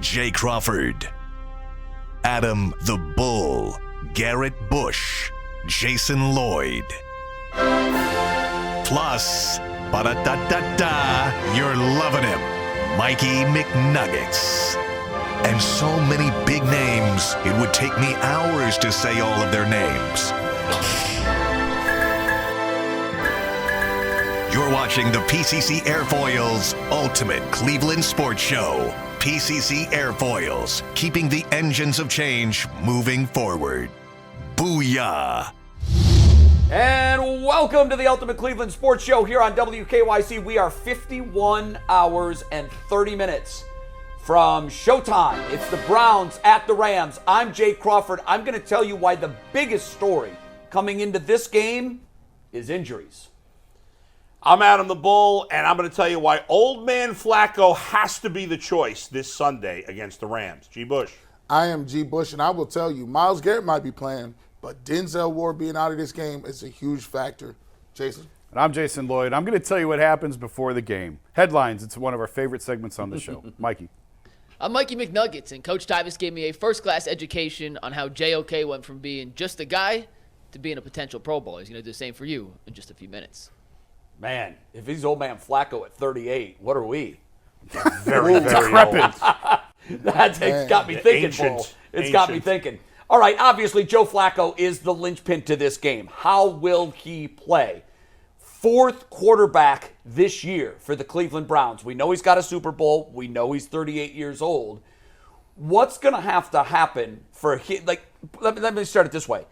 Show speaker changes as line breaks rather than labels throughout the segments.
Jay Crawford, Adam the Bull, Garrett Bush, Jason Lloyd. Plus, ba-da-da-da-da, you're loving him, Mikey McNuggets. And so many big names, it would take me hours to say all of their names. You're watching the PCC Airfoils Ultimate Cleveland Sports Show. PCC Airfoils, keeping the engines of change moving forward. Booyah!
And welcome to the Ultimate Cleveland Sports Show here on WKYC. We are 51 hours and 30 minutes from showtime. It's the Browns at the Rams. I'm Jay Crawford. I'm going to tell you why the biggest story coming into this game is injuries.
I'm Adam the Bull, and I'm going to tell you why old man Flacco has to be the choice this Sunday against the Rams. G. Bush.
I am G. Bush, and I will tell you, Myles Garrett might be playing, but Denzel Ward being out of this game is a huge factor. Jason?
And I'm Jason Lloyd. I'm going to tell you what happens before the game. Headlines, it's one of our favorite segments on the show. Mikey.
I'm Mikey McNuggets, and Coach Tyvis gave me a first-class education on how JOK went from being just a guy to being a potential Pro Bowl. He's going to do the same for you in just a few minutes.
Man, if he's old man Flacco at 38, what are we?
Very, very old.
That's got me thinking, Bull. It's got me thinking. All right, obviously, Joe Flacco is the linchpin to this game. How will he play? Fourth quarterback this year for the Cleveland Browns. We know he's got a Super Bowl. We know he's 38 years old. What's going to have to happen for him? Like, let me start it this way.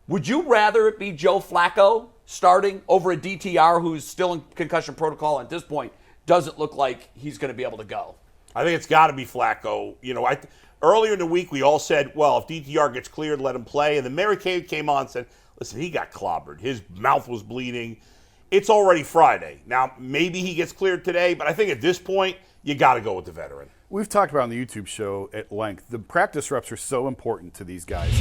Would you rather it be Joe Flacco starting over a DTR who's still in concussion protocol at this point doesn't look like he's going to be able to go?
I think it's got to be Flacco. You know, earlier in the week we all said, well, if DTR gets cleared, let him play. And then Mary Kay came on and said, listen, he got clobbered. His mouth was bleeding. It's already Friday. Now, maybe he gets cleared today, but I think at this point, you got to go with the veteran.
We've talked about on the YouTube show at length, the practice reps are so important to these guys.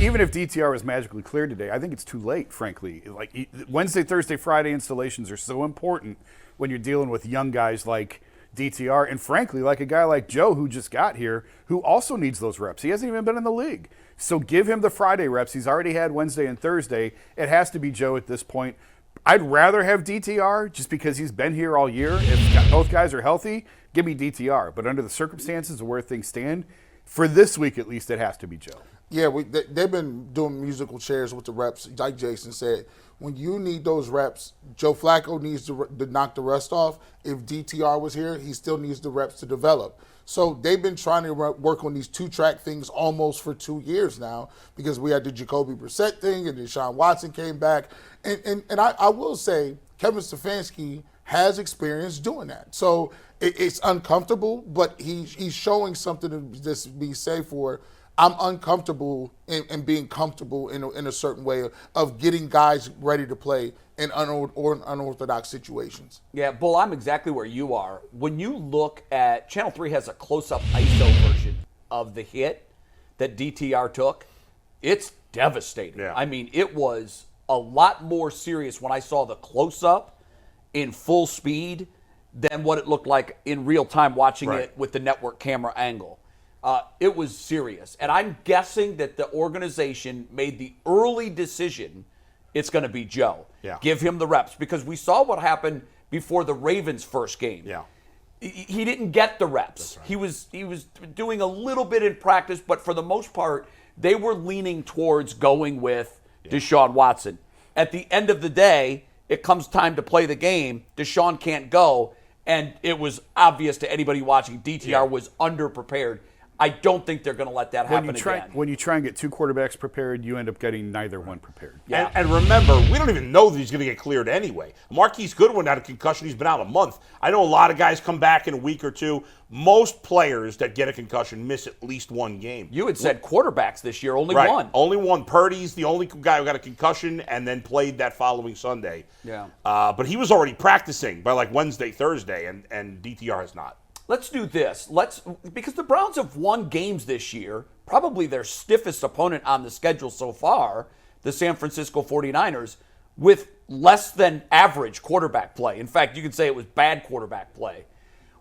Even if DTR was magically cleared today, I think it's too late, frankly. Like Wednesday, Thursday, Friday installations are so important when you're dealing with young guys like DTR and, frankly, like a guy like Joe who just got here who also needs those reps. He hasn't even been in the league. So give him the Friday reps. He's already had Wednesday and Thursday. It has to be Joe at this point. I'd rather have DTR just because he's been here all year. If both guys are healthy, give me DTR. But under the circumstances of where things stand, for this week at least, it has to be Joe.
Yeah, they've been doing musical chairs with the reps. Like Jason said, when you need those reps, Joe Flacco needs to knock the rust off. If DTR was here, he still needs the reps to develop. So they've been trying to work on these two-track things almost for 2 years now because we had the Jacoby Brissett thing and Deshaun Watson came back. And I will say Kevin Stefanski has experience doing that. So it's uncomfortable, but he's showing something to just be safe for. I'm uncomfortable in being comfortable in a certain way of getting guys ready to play in unorthodox situations.
Yeah, Bull, I'm exactly where you are. When you look at, Channel 3 has a close-up ISO version of the hit that DTR took. It's devastating.
Yeah.
I mean, it was a lot more serious when I saw the close-up in full speed than what it looked like in real time watching it with the network camera angle. It was serious. And I'm guessing that the organization made the early decision it's going to be Joe.
Yeah.
Give him the reps. Because we saw what happened before the Ravens' first game.
Yeah.
He didn't get the reps. Right. He was doing a little bit in practice, but for the most part, they were leaning towards going with Deshaun Watson. At the end of the day, it comes time to play the game. Deshaun can't go. And it was obvious to anybody watching, DTR was underprepared. I don't think they're going to let that happen again.
When you try and get two quarterbacks prepared, you end up getting neither one prepared.
Yeah.
And remember, we don't even know that he's going to get cleared anyway. Marquise Goodwin had a concussion. He's been out a month. I know a lot of guys come back in a week or two. Most players that get a concussion miss at least one game.
You had said quarterbacks this year, only one.
Only one. Purdy's the only guy who got a concussion and then played that following Sunday.
Yeah.
But he was already practicing by like Wednesday, Thursday, and DTR has not.
Let's do this. Because the Browns have won games this year, probably their stiffest opponent on the schedule so far, the San Francisco 49ers, with less than average quarterback play. In fact, you could say it was bad quarterback play.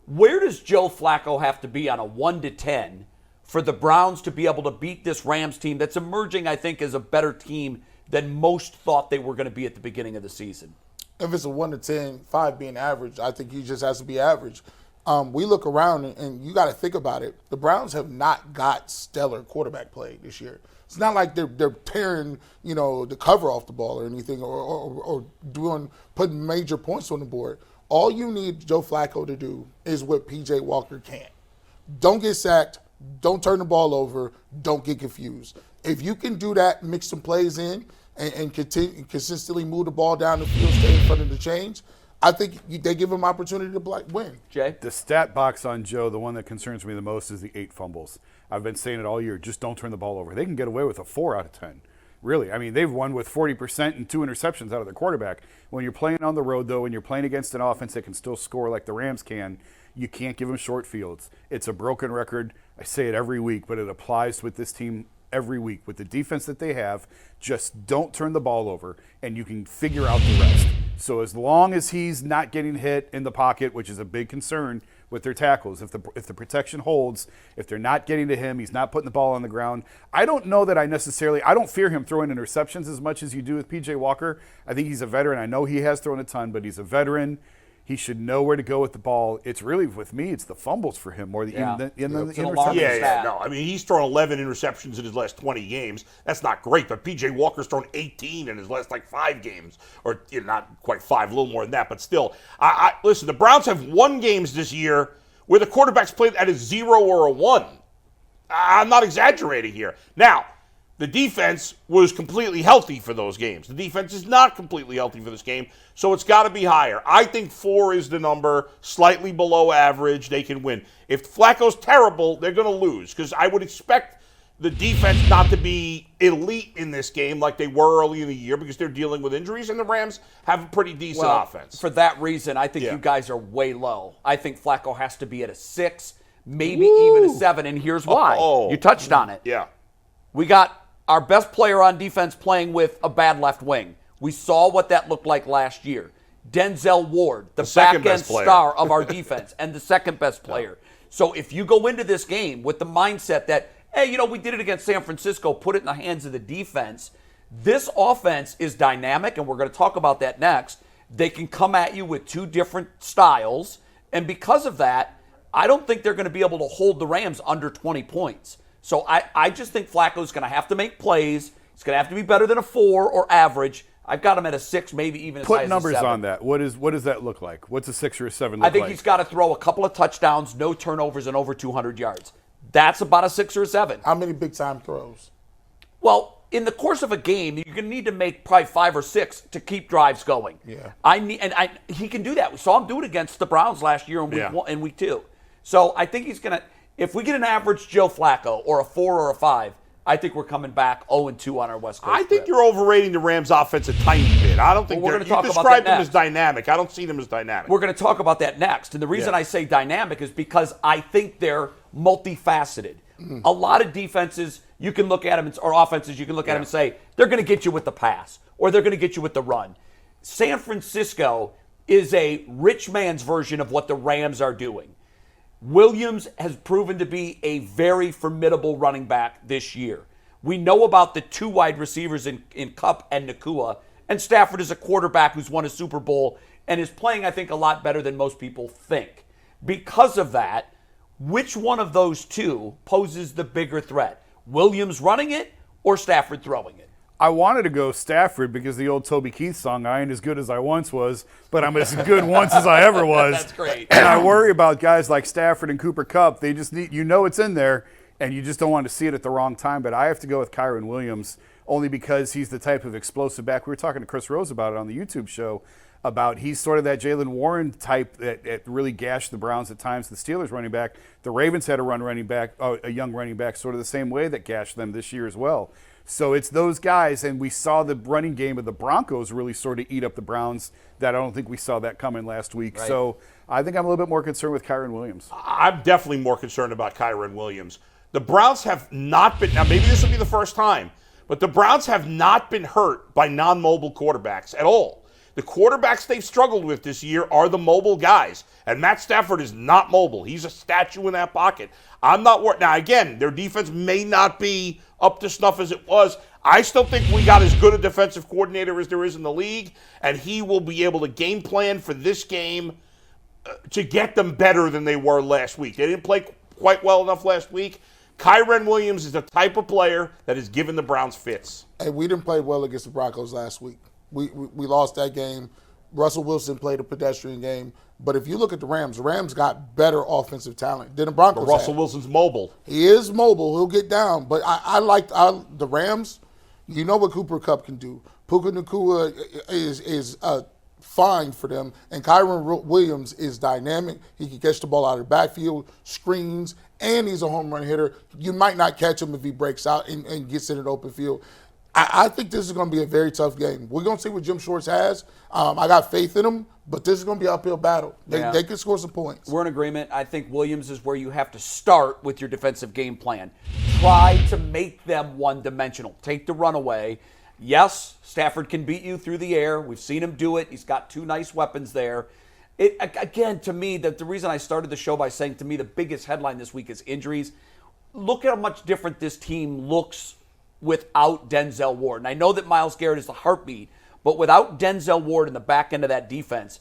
Where does Joe Flacco have to be on a 1 to 10 for the Browns to be able to beat this Rams team that's emerging, I think, as a better team than most thought they were going to be at the beginning of the season?
If it's a 1 to 10, 5 being average, I think he just has to be average. We look around, and you got to think about it. The Browns have not got stellar quarterback play this year. It's not like they're tearing, the cover off the ball or anything, or putting major points on the board. All you need Joe Flacco to do is what P.J. Walker can. Don't get sacked. Don't turn the ball over. Don't get confused. If you can do that, mix some plays in, and consistently move the ball down the field, stay in front of the chains, I think they give him opportunity to win.
Jay?
The stat box on Joe, the one that concerns me the most is the 8 fumbles. I've been saying it all year. Just don't turn the ball over. They can get away with a 4 out of 10. Really. I mean, they've won with 40% and 2 interceptions out of their quarterback. When you're playing on the road, though, and you're playing against an offense that can still score like the Rams can, you can't give them short fields. It's a broken record. I say it every week, but it applies with this team every week. With the defense that they have, just don't turn the ball over, and you can figure out the rest. So as long as he's not getting hit in the pocket, which is a big concern with their tackles, if the protection holds, if they're not getting to him, he's not putting the ball on the ground. I don't know that I don't fear him throwing interceptions as much as you do with P.J. Walker. I think he's a veteran. I know he has thrown a ton, but he's a veteran. He should know where to go with the ball. It's really, with me, it's the fumbles for him more than the interceptions.
Yeah. No, I mean, he's thrown 11 interceptions in his last 20 games. That's not great, but P.J. Walker's thrown 18 in his last, 5 games. Or, not quite 5, a little more than that, but still. Listen, the Browns have won games this year where the quarterback's played at a 0 or a 1. I'm not exaggerating here. Now, the defense was completely healthy for those games. The defense is not completely healthy for this game, so it's got to be higher. I think 4 is the number, slightly below average. They can win. If Flacco's terrible, they're going to lose, because I would expect the defense not to be elite in this game like they were early in the year, because they're dealing with injuries, and the Rams have a pretty decent offense.
For that reason, I think you guys are way low. I think Flacco has to be at a 6, maybe even a 7, and here's why. You touched on it.
Yeah.
We got our best player on defense playing with a bad left wing. We saw what that looked like last year. Denzel Ward, the back-end star of our defense, and the second best player. So if you go into this game with the mindset that, hey, we did it against San Francisco, put it in the hands of the defense, this offense is dynamic, and we're going to talk about that next. They can come at you with 2 different styles, and because of that, I don't think they're going to be able to hold the Rams under 20 points. So I just think Flacco's going to have to make plays. He's going to have to be better than a 4 or average. I've got him at a 6, maybe even as high as a 7.
Put numbers on that. What does that look like? What's a 6 or a 7 look like?
I think he's got to throw a couple of touchdowns, no turnovers, and over 200 yards. That's about a 6 or a 7.
How many big-time throws?
Well, in the course of a game, you're going to need to make probably 5 or 6 to keep drives going.
Yeah.
He can do that. We saw him do it against the Browns last year in week 2. So I think he's going to. If we get an average Joe Flacco or a 4 or a 5, I think we're coming back 0-2 on our West Coast.
I think you're overrating the Rams' offense a tiny bit. I don't think
we're going to talk
you
about
described
that
them as dynamic. I don't see them as dynamic.
We're going to talk about that next. And the reason I say dynamic is because I think they're multifaceted. A lot of defenses, you can look at them, or offenses, you can look at them and say, they're going to get you with the pass, or they're going to get you with the run. San Francisco is a rich man's version of what the Rams are doing. Williams has proven to be a very formidable running back this year. We know about the 2 wide receivers in Kupp and Nakua, and Stafford is a quarterback who's won a Super Bowl and is playing, I think, a lot better than most people think. Because of that, which one of those 2 poses the bigger threat? Williams running it or Stafford throwing it?
I wanted to go Stafford because the old Toby Keith song, I ain't as good as I once was, but I'm as good once as I ever was.
That's great.
And I worry about guys like Stafford and Cooper Kupp. They just need, it's in there, and you just don't want to see it at the wrong time. But I have to go with Kyren Williams only because he's the type of explosive back. We were talking to Chris Rose about it on the YouTube show, about he's sort of that Jaylen Warren type that really gashed the Browns at times, the Steelers running back. The Ravens had a young running back sort of the same way that gashed them this year as well. So it's those guys, and we saw the running game of the Broncos really sort of eat up the Browns. That I don't think we saw that coming last week.
Right.
So I think I'm a little bit more concerned with Kyren Williams.
I'm definitely more concerned about Kyren Williams. The Browns have not been, now maybe this will be the first time, but the Browns have not been hurt by non-mobile quarterbacks at all. The quarterbacks they've struggled with this year are the mobile guys. And Matt Stafford is not mobile. He's a statue in that pocket. I'm not worried. Now, again, their defense may not be up to snuff as it was. I still think we got as good a defensive coordinator as there is in the league, and he will be able to game plan for this game to get them better than they were last week. They didn't play quite well enough last week. Kyren Williams is the type of player that is giving the Browns fits.
Hey, we didn't play well against the Broncos last week. We lost that game. Russell Wilson played a pedestrian game. But if you look at the Rams got better offensive talent than the Broncos
But Russell Wilson's mobile.
He is mobile. He'll get down. But I like the Rams. You know what Cooper Kupp can do. Puka Nacua is fine for them. And Kyren Williams is dynamic. He can catch the ball out of the backfield, screens, and he's a home run hitter. You might not catch him if he breaks out and gets in an open field. I think this is going to be a very tough game. We're going to see what Jim Schwartz has. I got faith in him, but this is going to be an uphill battle. They can score some points.
We're in agreement. I think Williams is where you have to start with your defensive game plan. Try to make them one-dimensional. Take the run away. Yes, Stafford can beat you through the air. We've seen him do it. He's got two nice weapons there. Again, to me, the reason I started the show by saying, to me, the biggest headline this week is injuries. Look at how much different this team looks without Denzel Ward. And I know that Myles Garrett is the heartbeat, but without Denzel Ward in the back end of that defense,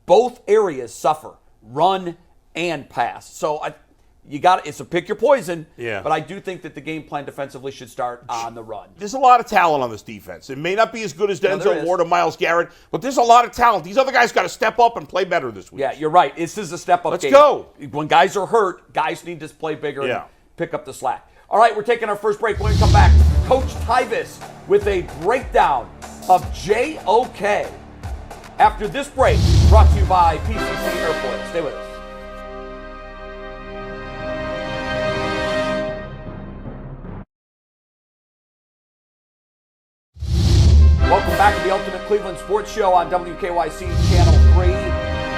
both areas suffer, run and pass. So it's a pick your poison, but I do think that the game plan defensively should start on the run.
There's a lot of talent on this defense. It may not be as good as Denzel Ward or Myles Garrett, but there's a lot of talent. These other guys got to step up and play better this week.
Yeah, you're right. This is a step-up game.
Let's go.
When guys are hurt, guys need to play bigger and pick up the slack. All right, we're taking our first break. When we come back, Coach Tyvis with a breakdown of JOK. After this break, brought to you by PCC Airport. Stay with us. Welcome back to the Ultimate Cleveland Sports Show on WKYC Channel 3.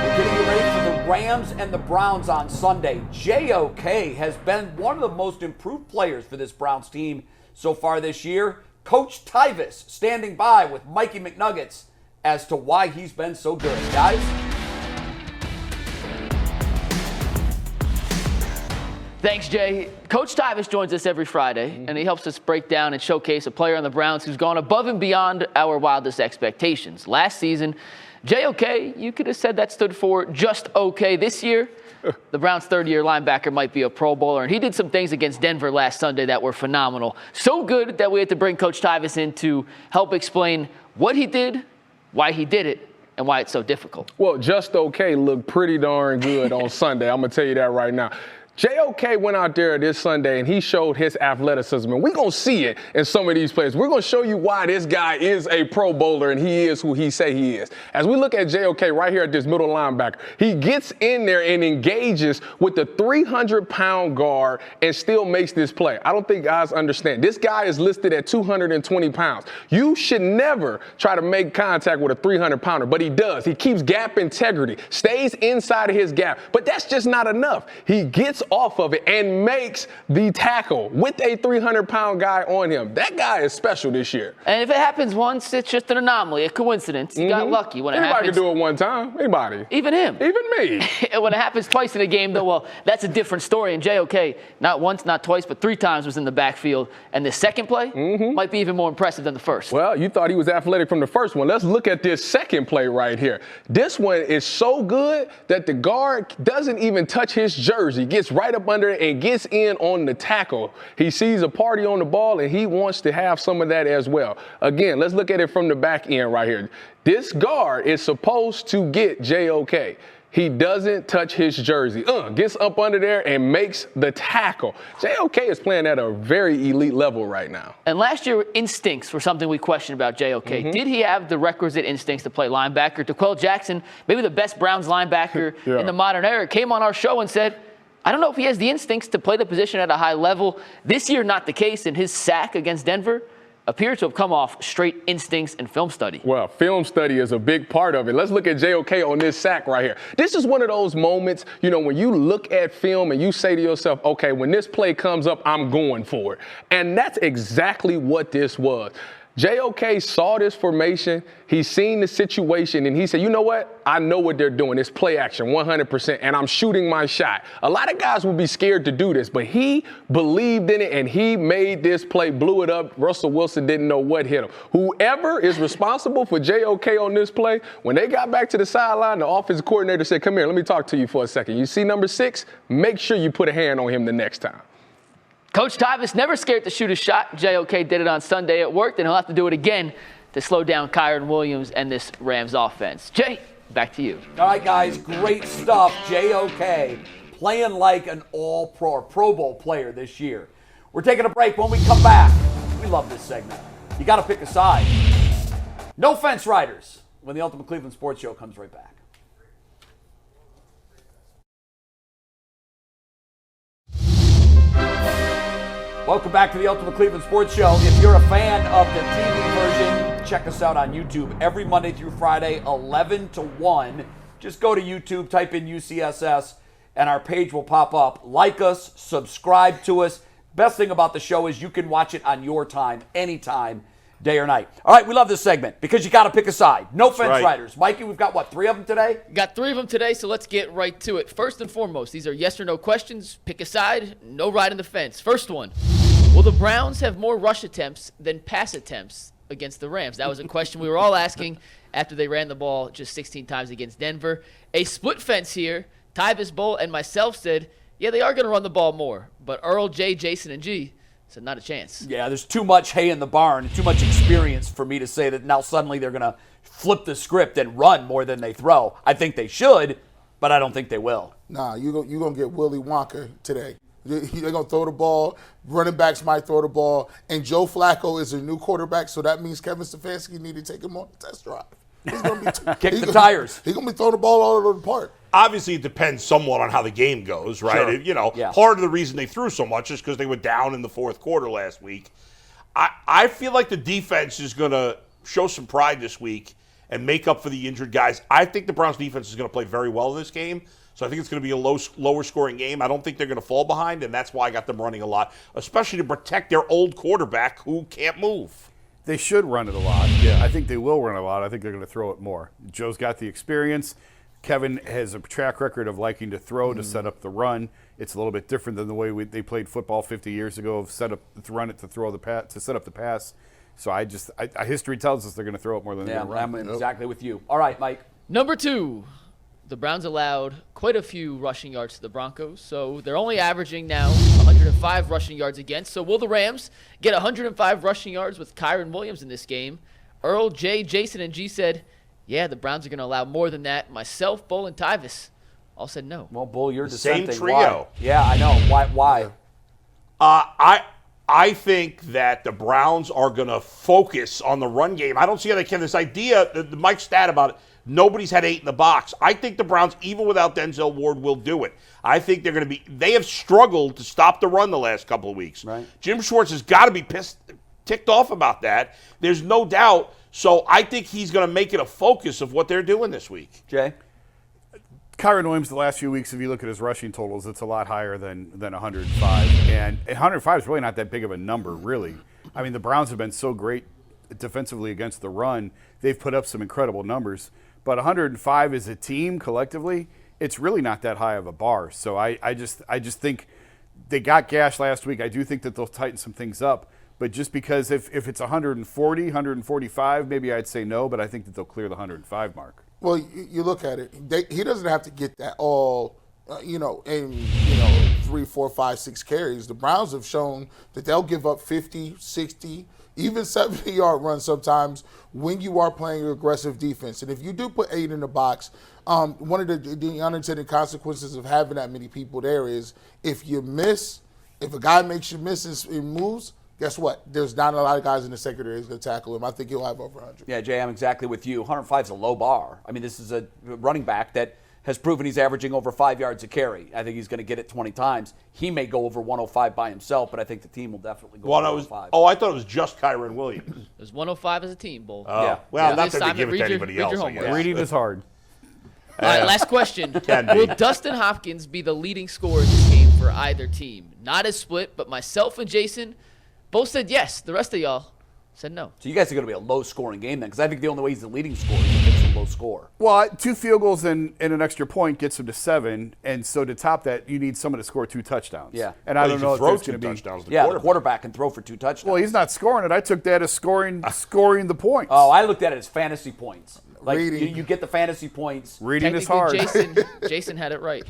We're getting you ready for the Rams and the Browns on Sunday. JOK has been one of the most improved players for this Browns team so far this year. Coach Tyvis standing by with Mikey McNuggets as to why he's been so good. Guys?
Thanks, Jay. Coach Tyvis joins us every Friday, and he helps us break down and showcase a player on the Browns who's gone above and beyond our wildest expectations. Last season, JOK, you could have said that stood for just okay. This year, the Browns' third-year linebacker might be a Pro Bowler, and he did some things against Denver last Sunday that were phenomenal. So good that we had to bring Coach Tyvis in to help explain what he did, why he did it, and why it's so difficult.
Well, just okay looked pretty darn good on Sunday. I'm going to tell you that right now. JOK went out there this Sunday and he showed his athleticism, and we're going to see it in some of these plays. We're going to show you why this guy is a Pro Bowler and he is who he say he is. As we look at JOK right here at this middle linebacker, he gets in there and engages with the 300-pound guard and still makes this play. I don't think guys understand. This guy is listed at 220 pounds. You should never try to make contact with a 300-pounder, but he does. He keeps gap integrity, stays inside of his gap, but that's just not enough. He gets off of it and makes the tackle with a 300-pound guy on him. That guy is special this year.
And if it happens once, it's just an anomaly, a coincidence. You got lucky. When
Anybody
it happens,
can do it one time. Anybody.
Even him.
Even me.
And when it happens twice in a game, though, well, that's a different story. And JOK, not once, not twice, but 3 times was in the backfield. And the second play might be even more impressive than the first.
Well, you thought he was athletic from the first one. Let's look at this second play right here. This one is so good that the guard doesn't even touch his jersey. Gets right up under it and gets in on the tackle. He sees a party on the ball and he wants to have some of that as well. Again, let's look at it from the back end right here. This guard is supposed to get JOK. He doesn't touch his jersey. Gets up under there and makes the tackle. JOK is playing at a very elite level right now.
And last year, instincts were something we questioned about JOK. Did he have the requisite instincts to play linebacker? D'Qwell Jackson, maybe the best Browns linebacker in the modern era, came on our show and said, I don't know if he has the instincts to play the position at a high level. This year, not the case, and his sack against Denver appears to have come off straight instincts and film study.
Well, film study is a big part of it. Let's look at JOK on this sack right here. This is one of those moments, you know, when you look at film and you say to yourself, okay, when this play comes up, I'm going for it. And that's exactly what this was. JOK saw this formation, he's seen the situation, and he said, you know what? I know what they're doing. It's play action 100%, and I'm shooting my shot. A lot of guys would be scared to do this, but he believed in it, and he made this play, blew it up. Russell Wilson didn't know what hit him. Whoever is responsible for JOK on this play, when they got back to the sideline, the offensive coordinator said, come here, let me talk to you for a second. You see number 6? Make sure you put a hand on him the next time.
Coach Tyvis never scared to shoot a shot. JOK did it on Sunday. It worked, and he'll have to do it again to slow down Kyren Williams and this Rams offense. Jay, back to you.
All right, guys, great stuff. JOK playing like an all-pro or Pro Bowl player this year. We're taking a break. When we come back, we love this segment. You got to pick a side. No fence riders when the Ultimate Cleveland Sports Show comes right back. Welcome back to the Ultimate Cleveland Sports Show. If you're a fan of the TV version, check us out on YouTube every Monday through Friday, 11 to 1. Just go to YouTube, type in UCSS, and our page will pop up. Like us, subscribe to us. Best thing about the show is you can watch it on your time, anytime, day or night. All right, we love this segment because you got to pick a side. No fence riders. Mikey, we've got, 3 of them today?
Got 3 of them today, so let's get right to it. First and foremost, these are yes or no questions. Pick a side, no riding the fence. First one, will the Browns have more rush attempts than pass attempts against the Rams? That was a question we were all asking after they ran the ball just 16 times against Denver. A split fence here. Tyvis Bull and myself said, yeah, they are going to run the ball more. But Earl, Jay, Jason, and G said not a chance.
Yeah, there's too much hay in the barn, too much experience for me to say that now suddenly they're going to flip the script and run more than they throw. I think they should, but I don't think they will.
Nah, you're going to get Willy Wonka today. They're going to throw the ball. Running backs might throw the ball. And Joe Flacco is a new quarterback, so that means Kevin Stefanski need to take him on the test drive. He's going to be
kick the tires.
He's going to be throwing the ball all over the park.
Obviously, it depends somewhat on how the game goes, right?
Sure.
Part of the reason they threw so much is because they were down in the fourth quarter last week. I feel like the defense is going to show some pride this week and make up for the injured guys. I think the Browns defense is going to play very well in this game. So I think it's going to be a lower scoring game. I don't think they're going to fall behind, and that's why I got them running a lot, especially to protect their old quarterback who can't move.
They should run it a lot. Yeah, I think they will run a lot. I think they're going to throw it more. Joe's got the experience. Kevin has a track record of liking to throw to set up the run. It's a little bit different than the way they played football 50 years ago of run it to throw the pass to set up the pass. So history tells us they're going to throw it more than they're going to run.
I'm exactly with you. All right, Mike.
Number 2, the Browns allowed quite a few rushing yards to the Broncos, so they're only averaging now 105 rushing yards against. So will the Rams get 105 rushing yards with Kyren Williams in this game? Earl, Jay, Jason, and G said, yeah, the Browns are going to allow more than that. Myself, Bull, and Tyvis all said no.
Well, Bull, you're
the same
dissenting.
trio.
Why? Yeah, I know. Why?
I think that the Browns are going to focus on the run game. I don't see how they can. This idea, the Mike stat about it, nobody's had 8 in the box. I think the Browns, even without Denzel Ward, will do it. I think they're going to be – they have struggled to stop the run the last couple of weeks.
Right.
Jim Schwartz has got to be ticked off about that. There's no doubt. So I think he's going to make it a focus of what they're doing this week.
Jay?
Kyren Williams, the last few weeks, if you look at his rushing totals, it's a lot higher than 105. And 105 is really not that big of a number, really. I mean, the Browns have been so great defensively against the run. They've put up some incredible numbers. But 105 as a team collectively, it's really not that high of a bar. So I just think they got gashed last week. I do think that they'll tighten some things up. But just because if it's 140, 145, maybe I'd say no, but I think that they'll clear the 105 mark.
Well, you look at it. He doesn't have to get that all, in 3, 4, 5, 6 carries. The Browns have shown that they'll give up 50, 60, even 70-yard runs sometimes when you are playing aggressive defense. And if you do put 8 in the box, one of the unintended consequences of having that many people there is if a guy makes you miss and moves, guess what? There's not a lot of guys in the secondary that's going to tackle him. I think he'll have over 100.
Yeah, Jay, I'm exactly with you. 105 is a low bar. I mean, this is a running back that has proven he's averaging over 5 yards a carry. I think he's going to get it 20 times. He may go over 105 by himself, but I think the team will definitely go over 105.
I thought it was just Kyren Williams.
It was 105 as a team, Bull.
Yeah.
Well, not that they give it to anybody else, I guess.
Reading is hard.
All right, last question. Will Dustin Hopkins be the leading scorer in this game for either team? Not as split, but myself and Jason both said yes. The rest of y'all said no.
So you guys are going to be a low-scoring game then, because I think the only way he's the leading scorer is if it's a low score.
Well, 2 field goals and an extra point gets him to 7, and so to top that, you need someone to score 2 touchdowns.
Yeah.
And I don't know if
throw
there's
2
going to be
touchdowns.
The quarterback can throw for 2 touchdowns.
Well, he's not scoring it. I took that as scoring the points.
Oh, I looked at it as fantasy points. Like
Reading.
you get the fantasy points.
Reading is hard.
Jason had it right.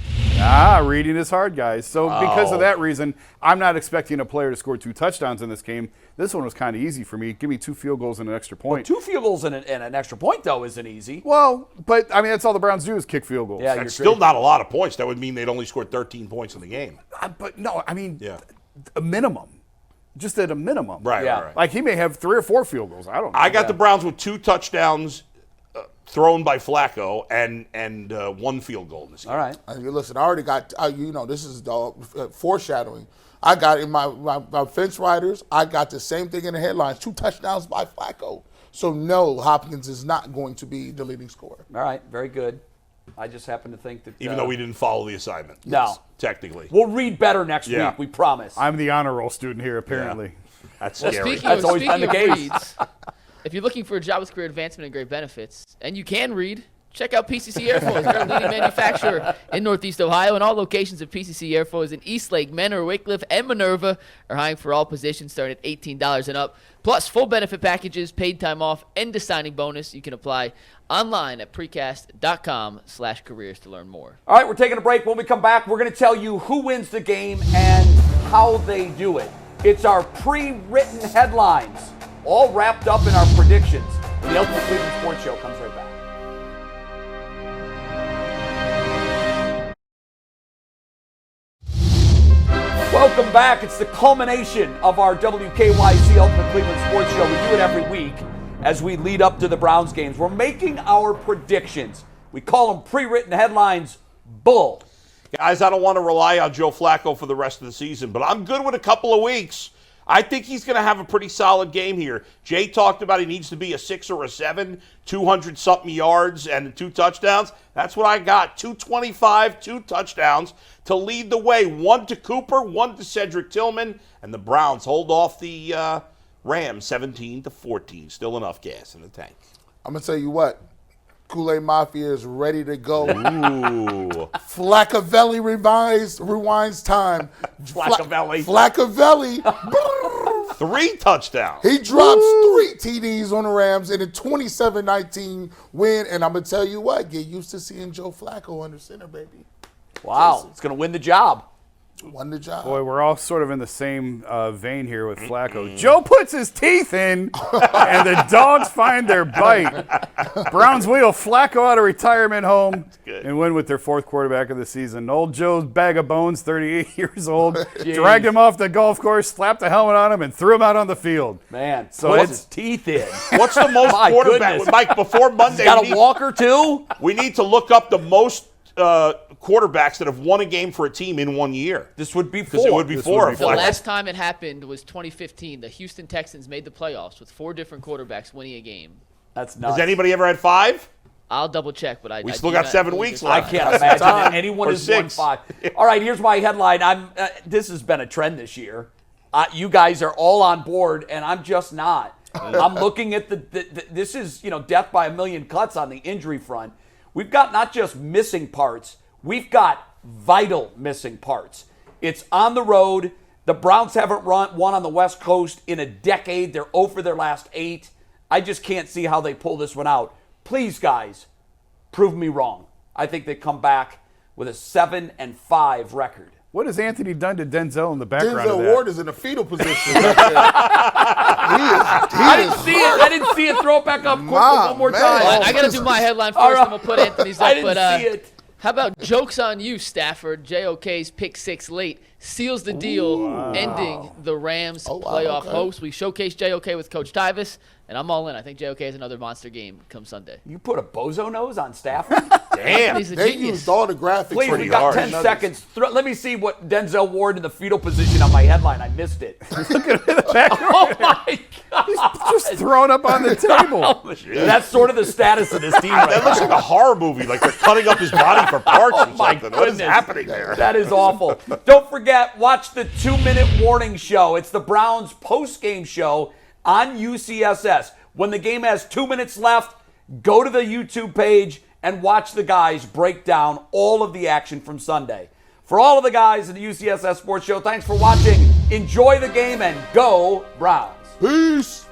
Reading is hard, guys. So because of that reason, I'm not expecting a player to score 2 touchdowns in this game. This one was kind of easy for me. Give me 2 field goals and an extra point.
2 field goals and an extra point, though, isn't easy.
Well, but, I mean, that's all the Browns do is kick field goals.
Yeah,
That's still not a lot of points. That would mean they'd only scored 13 points in the game.
But no, I mean, a minimum. Just at a minimum.
Right,
Yeah.
right.
Like he may have 3 or 4 field goals. I don't know.
I got the Browns with 2 touchdowns thrown by Flacco and 1 field goal in this game.
All right.
Listen, I already got, this is the foreshadowing. I got in my fence riders, I got the same thing in the headlines, 2 touchdowns by Flacco. So, no, Hopkins is not going to be the leading scorer.
All right. Very good. I just happen to think that.
Even though we didn't follow the assignment.
No.
Technically.
We'll read better next week, we promise.
I'm the honor roll student here, apparently.
That's
Well,
scary.
That's always been the case.
reads, if you're looking for a job with career advancement and great benefits, and you can read, check out PCC Airfoils. They're a leading manufacturer in Northeast Ohio, and all locations of PCC Airfoils in Eastlake, Menor, Wickliffe, and Minerva are hiring for all positions starting at $18 and up. Plus, full benefit packages, paid time off, and a signing bonus. You can apply online at precast.com/careers to learn more.
All right, we're taking a break. When we come back, we're going to tell you who wins the game and how they do it. It's our pre-written headlines, all wrapped up in our predictions. The Ultimate Cleveland Sports Show comes right back. Welcome back. It's the culmination of our WKYC Ultimate Cleveland Sports Show. We do it every week as we lead up to the Browns games. We're making our predictions. We call them pre-written headlines. Bull.
Guys, I don't want to rely on Joe Flacco for the rest of the season, but I'm good with a couple of weeks. I think he's going to have a pretty solid game here. Jay talked about he needs to be a 6 or a 7, 200-something yards and 2 touchdowns. That's what I got, 225, 2 touchdowns to lead the way. 1 to Cooper, 1 to Cedric Tillman, and the Browns hold off the Rams 17-14. Still enough gas in the tank.
I'm going to tell you what. Kool-Aid Mafia is ready to go.
Ooh.
Flaccavelli rewinds time. Flaccavelli.
3 touchdowns.
He drops 3 TDs on the Rams in a 27-19 win. And I'm going to tell you what, get used to seeing Joe Flacco under center, baby.
Wow, it's going to win the job.
Won the job.
Boy, we're all sort of in the same vein here with Flacco. Joe puts his teeth in, and the dogs find their bite. Browns wheel Flacco out of retirement home and win with their 4th quarterback of the season. Old Joe's bag of bones, 38 years old, dragged him off the golf course, slapped the helmet on him, and threw him out on the field.
Man,
so
puts
it's
his teeth in.
What's the most quarterback?
goodness.
Mike, before Monday,
Got a walker, too?
we need to look up the most quarterbacks that have won a game for a team in 1 year.
This would be 4.
Because it would be 4.
The last time it happened was 2015. The Houston Texans made the playoffs with 4 different quarterbacks winning a game.
That's nuts.
Has anybody ever had 5?
I'll double check, but I
still
do
got
not
7
believe
weeks
there's
I
left.
can't imagine that anyone
Or
has won
6.
5. All right, here's my headline. This has been a trend this year. You guys are all on board, and I'm just not. I'm looking at this is, death by a million cuts on the injury front. We've got not just missing parts, we've got vital missing parts. It's on the road. The Browns haven't won on the West Coast in a decade. They're 0 for their last 8. I just can't see how they pull this one out. Please, guys, prove me wrong. I think they come back with a 7-5 record.
What has Anthony done to Denzel in the background of
Denzel
that?
Ward is in a fetal position right there.
I didn't see it. Throw it back up quickly one more
man.
time.
I got to do my headline first,
All right.
and we'll put Anthony's up.
I didn't see it.
How about joke's on you, Stafford? JOK's pick 6 late seals the deal, ending the Rams' playoff hopes. We showcased JOK with Coach Tyvis, and I'm all in. I think JOK has another monster game come Sunday.
You put a bozo nose on Stafford?
Damn.
He's a
They
genius.
used all the graphics.
Please,
Pretty
we got
hard.
10 seconds. Let me see what Denzel Ward in the fetal position on my headline. I missed it. Oh, my God.
Just thrown up on the table.
That's sort of the status of this team right
That looks
now.
like a horror movie, like they're cutting up his body for parts or
My
something. What is
goodness.
happening there?
That is awful. Don't forget, watch the 2-minute warning show. It's the Browns post-game show on UCSS. When the game has 2 minutes left, go to the YouTube page and watch the guys break down all of the action from Sunday. For all of the guys in the UCSS Sports Show, thanks for watching. Enjoy the game and go Browns.
Peace.